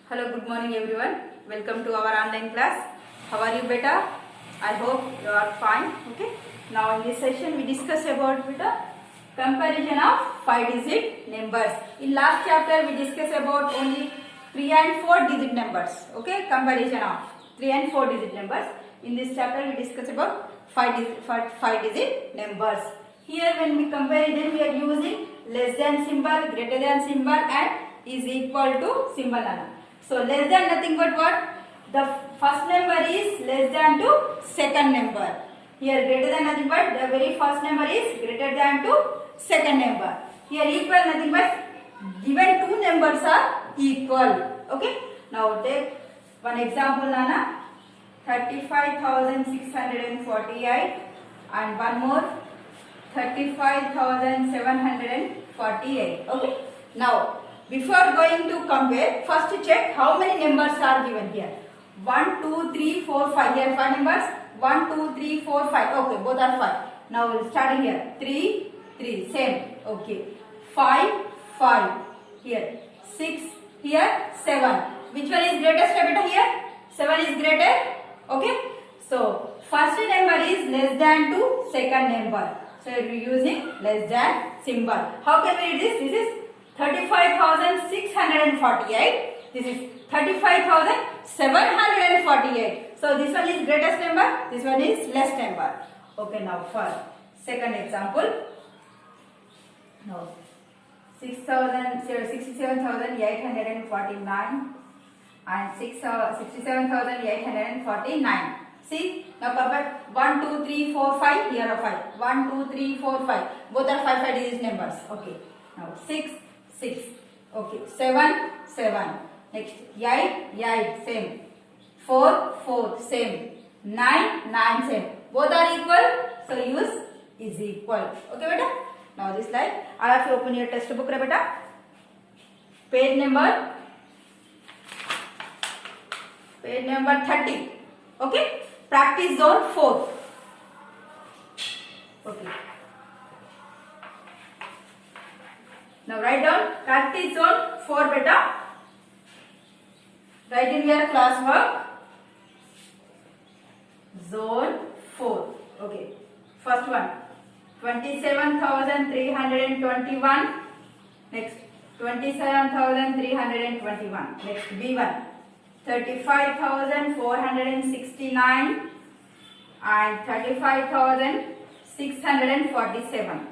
Hello, good morning everyone. Welcome to our online class. How are you beta? I hope you are fine. Okay. Now in this session we discuss about beta comparison of 5-digit numbers. In last chapter we discussed about only 3 and 4 digit numbers. Okay. Comparison of 3 and 4 digit numbers. In this chapter we discuss about 5 digit numbers. Here when we compare them we are using less than symbol, greater than symbol and is equal to symbol. So less than nothing but what? The first number is less than to second number. Here greater than nothing but the very first number is greater than to second number. Here equal nothing but given two numbers are equal. Okay. Now take one example Nana. 35,648 and one more 35,748. Okay. Now before going to compare, first check how many numbers are given here. 1, 2, 3, 4, 5. Here 5 numbers. 1, 2, 3, 4, 5. Okay, both are 5. Now we'll start here. 3, 3. Same. Okay. 5, 5. Here. 6. Here. 7. Which one is greatest beta here? 7 is greater. Okay. So first number is less than to second number. So we are using less than symbol. How can we read this? This is 35,648. This is 35,748. So this one is greatest number. This one is less number. Okay. Now for second example. Now 67,849 and 67,849. See, now compare 1, 2, 3, 4, 5. Here are 5. 1, 2, 3, 4, 5. Both are 5 digit numbers. Okay. Now 6, 6. Okay. 7, 7. Next 8, 8. Same. 4, 4. Same. 9, 9. Same. Both are equal. So use is equal. Okay, beta. Now this slide. I have to open your textbook, beta. Page number 30. Okay. Practice zone 4. Okay. Now write down practice zone 4 beta. Write in your classwork. Zone 4. Okay. First one. 27,321. Next. 27,321. Next. B1. 35,469 and 35,647.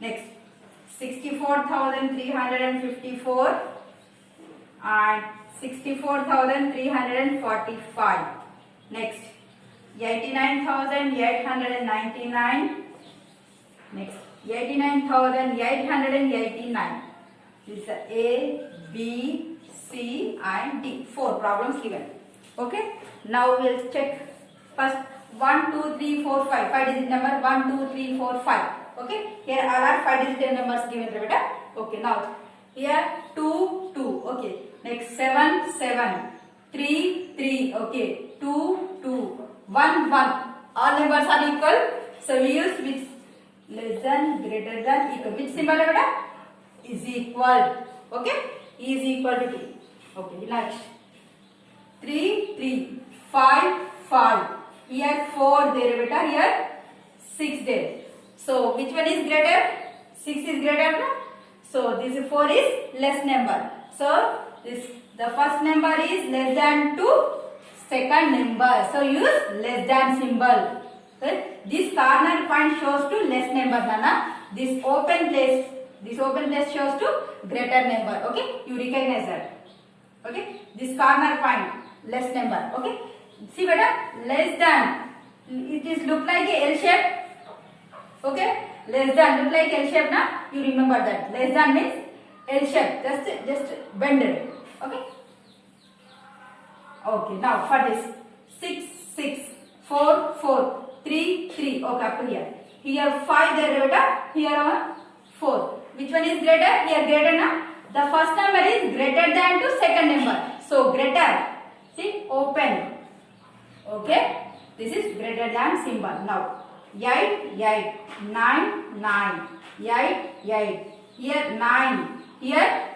Next 64,354 and 64,345. Next 89,899. Next 89,889. This is A, B, C and D. 4 problems given. Okay. Now we will check first 1, 2, 3, 4, 5. 5 digit number 1, 2, 3, 4, 5. Okay. Here all are 5 digit numbers given. Beta. Okay. Now here 2, 2. Okay. Next 7, 7. 3, 3. Okay. 2, 2. 1, 1. All numbers are equal. So we use which less than, greater than, equal. Which symbol beta? Is equal. Okay. Is equal to 2. Okay, next 3, 3, 5, 5. Here 4 there beta, here 6 there. So which one is greater? 6 is greater. No? So this 4 is less number. So this the first number is less than to second number. So use less than symbol. Okay? This corner point shows to less number. Nana. This open place shows to greater number. Okay, you recognize that. Okay, this corner point less number. Okay, see beta, less than, it is look like a L shape. Okay, less than look like L shape. Na, you remember that less than means L shape, just bended. Okay. Okay, now for this 6, 6, 4, 4, 3, 3. Okay, up to here. Here 5 there beta. Here 4. Which one is greater? Here greater na. The first number is greater than to second number. So greater. See, open. Okay. This is greater than symbol. Now 8, 8, 9, 9, 8, 8. Here 9. Here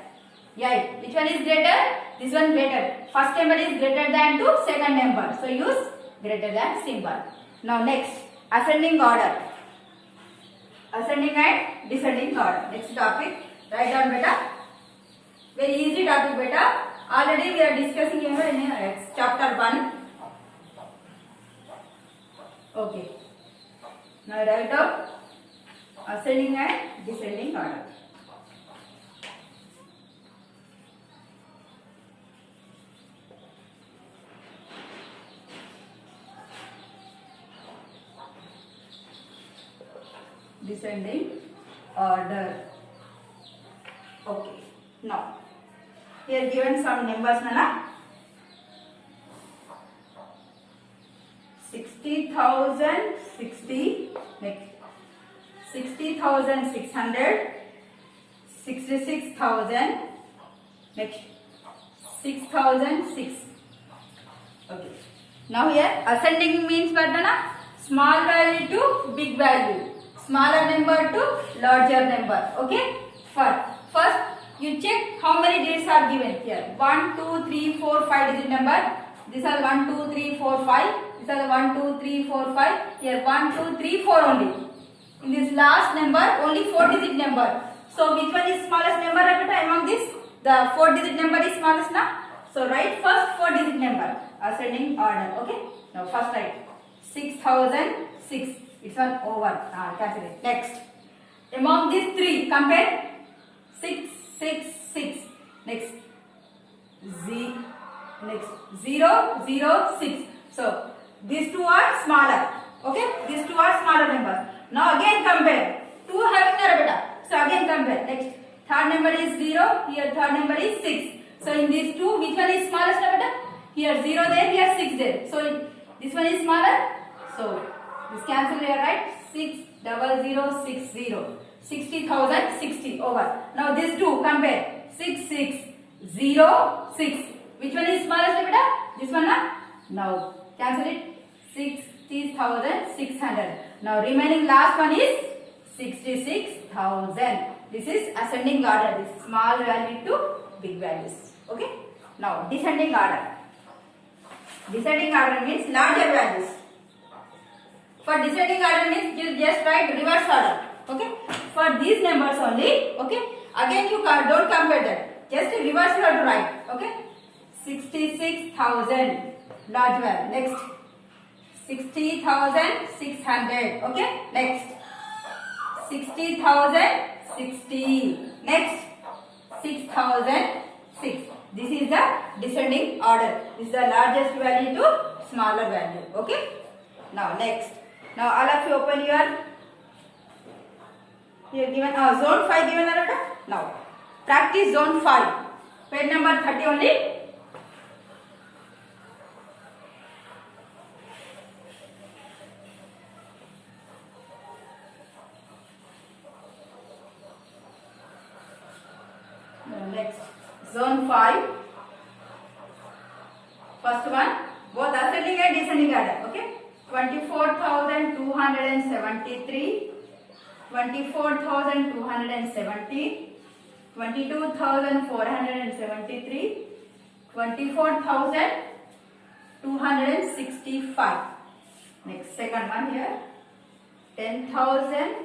8. Which one is greater? This one greater. First number is greater than to second number. So use greater than symbol. Now next, ascending order. Ascending and descending order. Next topic. Write down beta. Very easy topic beta. Already we are discussing here in chapter 1. Okay. Now write down ascending and descending order. Descending order. Okay. Now here given some numbers nana. 60,000, 60, next 60,600, 66,000, next 6,006. Okay. Now here ascending means what nana? Small value to big value, smaller number to larger number. Okay. First you check how many digits are given here. 1, 2, 3, 4, 5 digit number. These are 1, 2, 3, 4, 5. These are 1, 2, 3, 4, 5. Here 1, 2, 3, 4 only. In this last number only 4 digit number. So which one is smallest number among this? The 4 digit number is smallest now. So write first 4 digit number. Ascending order. Okay. Now first write 6,006. It's one over. Cancel it. Next. Among these 3 compare 6, 6, 6. Next. Next 0, 0, 6. So these 2 are smaller. Okay. These 2 are smaller numbers. Now again compare. 2 having a beta. So again compare. Next. Third number is 0. Here third number is 6. So in these 2, which one is smallest beta? Here 0 there. Here 6 there. So this one is smaller. So this cancel here, right? 6, 0, 0, 6, 0. 60,000, 60 over. Now these 2 compare. 6, 6, 0, 6. Which one is smallest beta? This one. Now cancel it. 60,600. Now remaining last one is 66,000. This is ascending order. This small value to big values. Okay. Now descending order. Descending order means larger values. For descending order means you just write reverse order. Okay. For these numbers only. Okay. Again you don't compare that. Just reverse you have to write. Okay. 66,000 large value. Next 60,600. Okay. Next 60,060. Next 6,006. This is the descending order. This is the largest value to smaller value. Okay. Now next. Now all of you open your here given zone 5 given already. Now practice zone 5. Page number 30 only. Next, zone 5. First one, both ascending and descending order. Okay, 24,273, 24,270, 22,473, 24,265. Next, second one here, 10,000,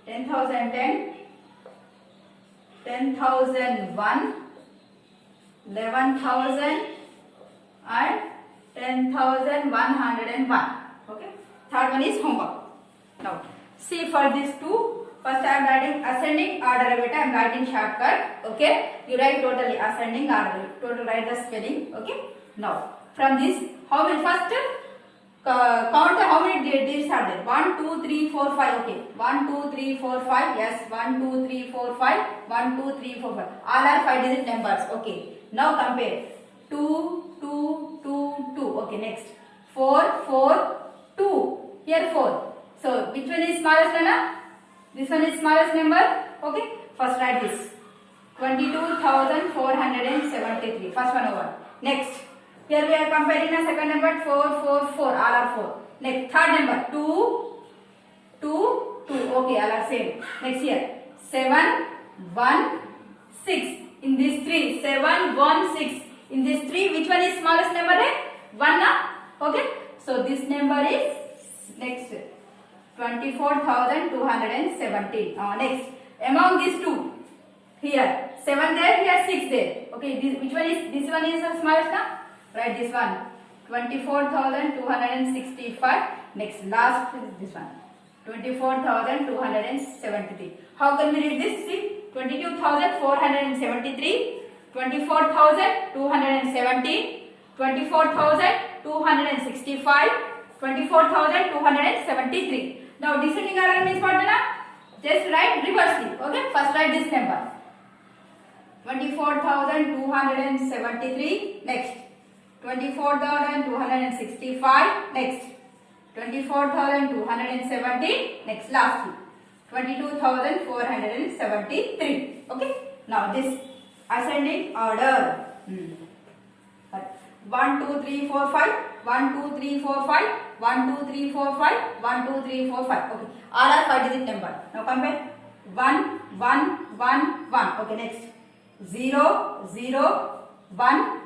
10,010. 10,001, 11,000 and 10,101. Okay. Third one is homework. Now see for these 2. First I am writing ascending order. Beta I am writing shortcut. Okay. You write totally ascending order. Total write the spelling. Okay. Now from this how many first count how many digits are there? 1, 2, 3, 4, 5. Okay. 1, 2, 3, 4, 5. Yes. 1, 2, 3, 4, 5. 1, 2, 3, 4, 5. All are 5 digit numbers. Okay. Now compare. 2, 2, 2, 2. Okay. Next. 4, 4, 2. Here 4. So which one is smallest number? This one is smallest number. Okay. First write this. 22,473. First one over. Next. Here we are comparing a second number 4, 4, 4. All are 4. Next third number 2, 2, 2. Okay, all are same. Next here 7, 1, 6. In these 3, 7, 1, 6. In this 3, which one is smallest number? 1 na? Okay. So this number is next 24,217. Next, among these two, here 7 there, here 6 there. Okay, which one is this one is the smallest now? Write this one 24,265. Next, last is this one 24,273. How can we read this? See, 22,473, 24,217, 24,265, 24,273. Now descending order means what? Just write reversely. Okay, first write this number 24,273. Next 24,265. Next 24,270. Next lastly 22,473. Okay. Now this ascending order. 1, 2, 3, 4, 5. 1, 2, 3, 4, 5. 1, 2, 3, 4, 5. 1, 2, 3, 4, 5. Okay. All are 5 digit number. Now compare. 1, 1, 1, 1. Okay. Next. 0, 0, 1,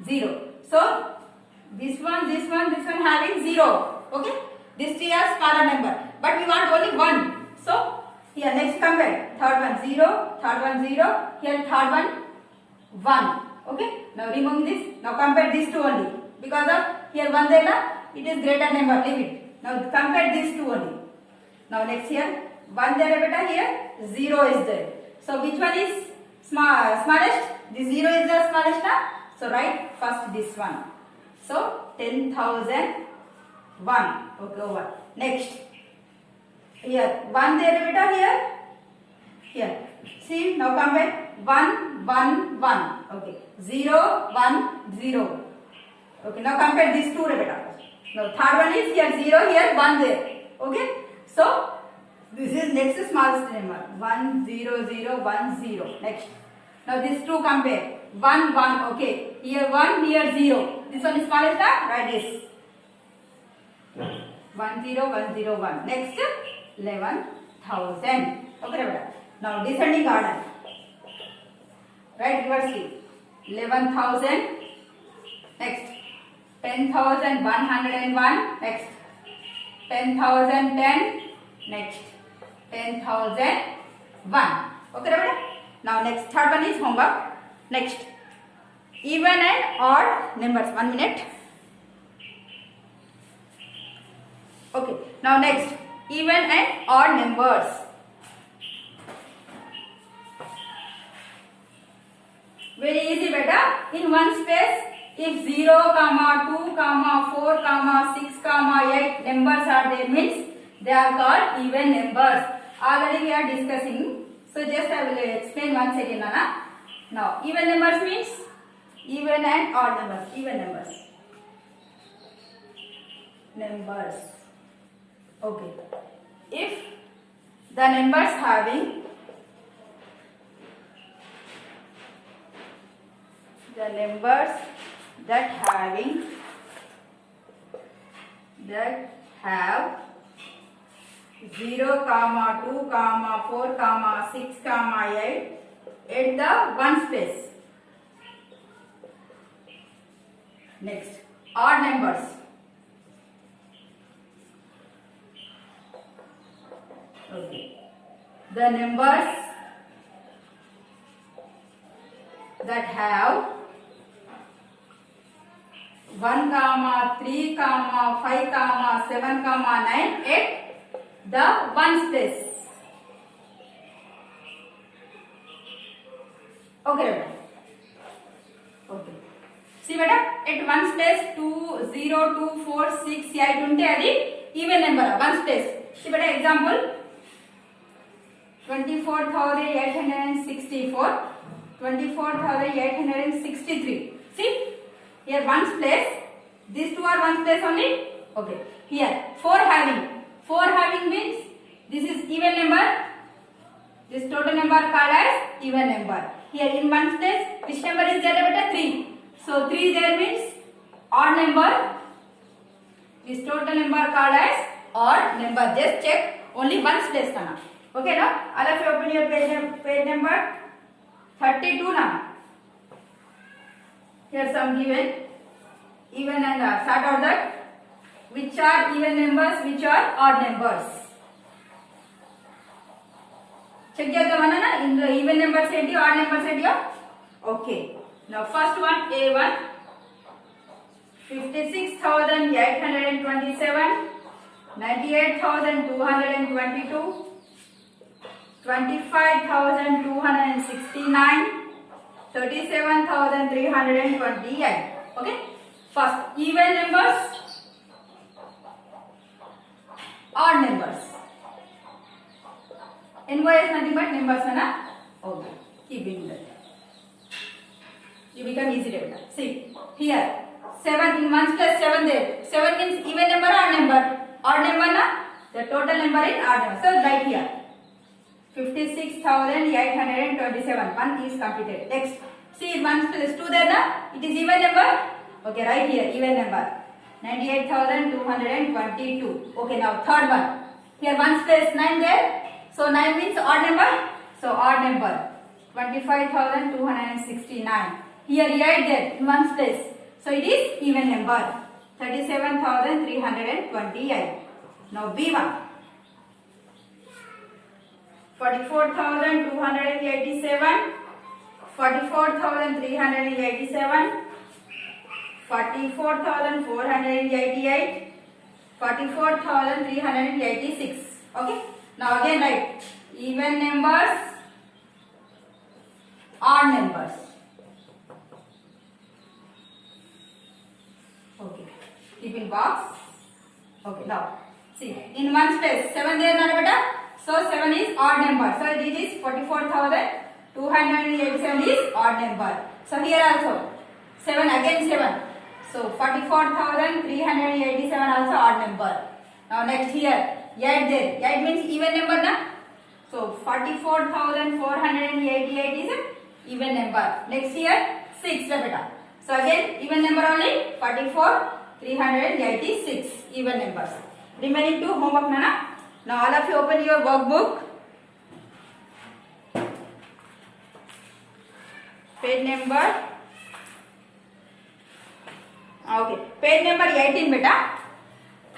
0. So this one having 0. Okay. These three are smaller number. But we want only 1. So here next compare. Third one 0. Third one 0. Here third one 1. Okay. Now remove this. Now compare these two only. Because of here 1 there, it is greater number. Leave it. Now compare these two only. Now next here 1 there beta, here 0 is there. So which one is smallest? This 0 is the smallest now. So write first this one. So 10,001. Okay, over. Next. Here 1 there beta, here. See, now compare 1, 1, 1. Okay. 0, 1, 0. Okay, now compare these two beta. Now third one is here 0, here 1 there. Okay. So this is next smallest number 1, 0, 0, 1, 0. Next. Now these two compare 1, 1. Okay. Here 1, here 0. This one is smallest. Write this 1, 0, 1, 0, 1. Next 11,000. Okay. Now descending order. Write reversely 11,000. Next 10,101. `Next 10,010. Next 10,001. Okay, right? Now next third one is homework. Next even and odd numbers. 1 minute. Okay. Now next even and odd numbers. Very easy, beta. In one space, if 0, 2, 4, 6, 8 numbers are there, means they are called even numbers. Already we are discussing. So just I will explain once again. Now even numbers means even and odd numbers. Even numbers. Numbers. Okay. If the numbers having the numbers that have 0, 2, 4, 6, 8 at the one space. Next, odd numbers. Okay. The numbers that have 1, 3, 5, 7, 9 at the one space. Okay. Okay. See, beta, at one space 2, 0, 2, 4, 6, 8 unte adi even number. One space. See, beta, example 24,864, 24,863. See, here one place. These two are one place only. Okay. Here 4 having. 4 having means this is even number. This total number called as even number. Here in one place, which number is there? Beta 3. So 3 there means odd number. This total number called as odd number. Just check only one place kana. Okay, now all of you open your page number 32 now. here some given even and odd. Start out that which are even numbers, which are odd numbers. Check చేద్దామన్నా ఇందులో even numbers ఏంటి odd numbers ఏంటి okay now first one A1 56,827 98,222 25,269 37,328 okay first even numbers odd numbers NY is nothing but numbers na okay keeping that you become easy to write see here 7 in ones plus 7 there 7 means even number or odd number na the total number in odd number so right here 56,827 one is completed next see 1 plus 2 there na it is even number okay right here even number 98,222 okay now third one here 1 plus 9 there so 9 means odd number so odd number 25,269 here 8 there in 1 place so it is even number 37,328 now B1 44,287 44,387 44,488 44,386 okay now again write even numbers odd numbers okay keep in box okay now see in one space 7 there na beta so 7 is odd number so this is 44,287 is odd number so here also 7 again 7 so 44,387 also odd number now next here 8 there 8 means even number na so 44,488 is even number next here 6 beta so again even number only 44,386 even numbers remaining two homework na now all of you open your workbook page number okay page number 18 beta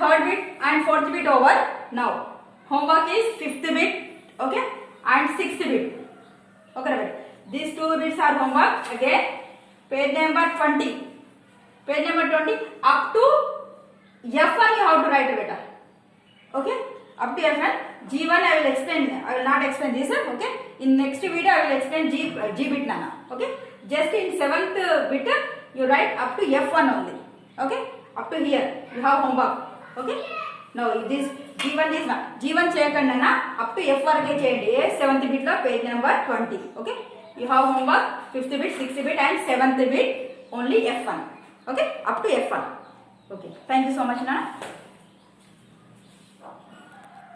third bit and fourth bit over now homework is fifth bit okay and sixth bit okay right these two bits are homework again page number 20 page number 20 up to F1 you have to write beta okay up to F1 G1 I will explain I will not explain this okay in next video I will explain G bit nana okay just in 7th bit you write up to F1 only okay up to here you have homework okay now this G1 is not G1 cheyakandi nana up to F varake cheyandi 7th bit lo page number 20 okay you have homework 5th bit 6th bit and 7th bit only F1 okay up to F1 okay thank you so much nana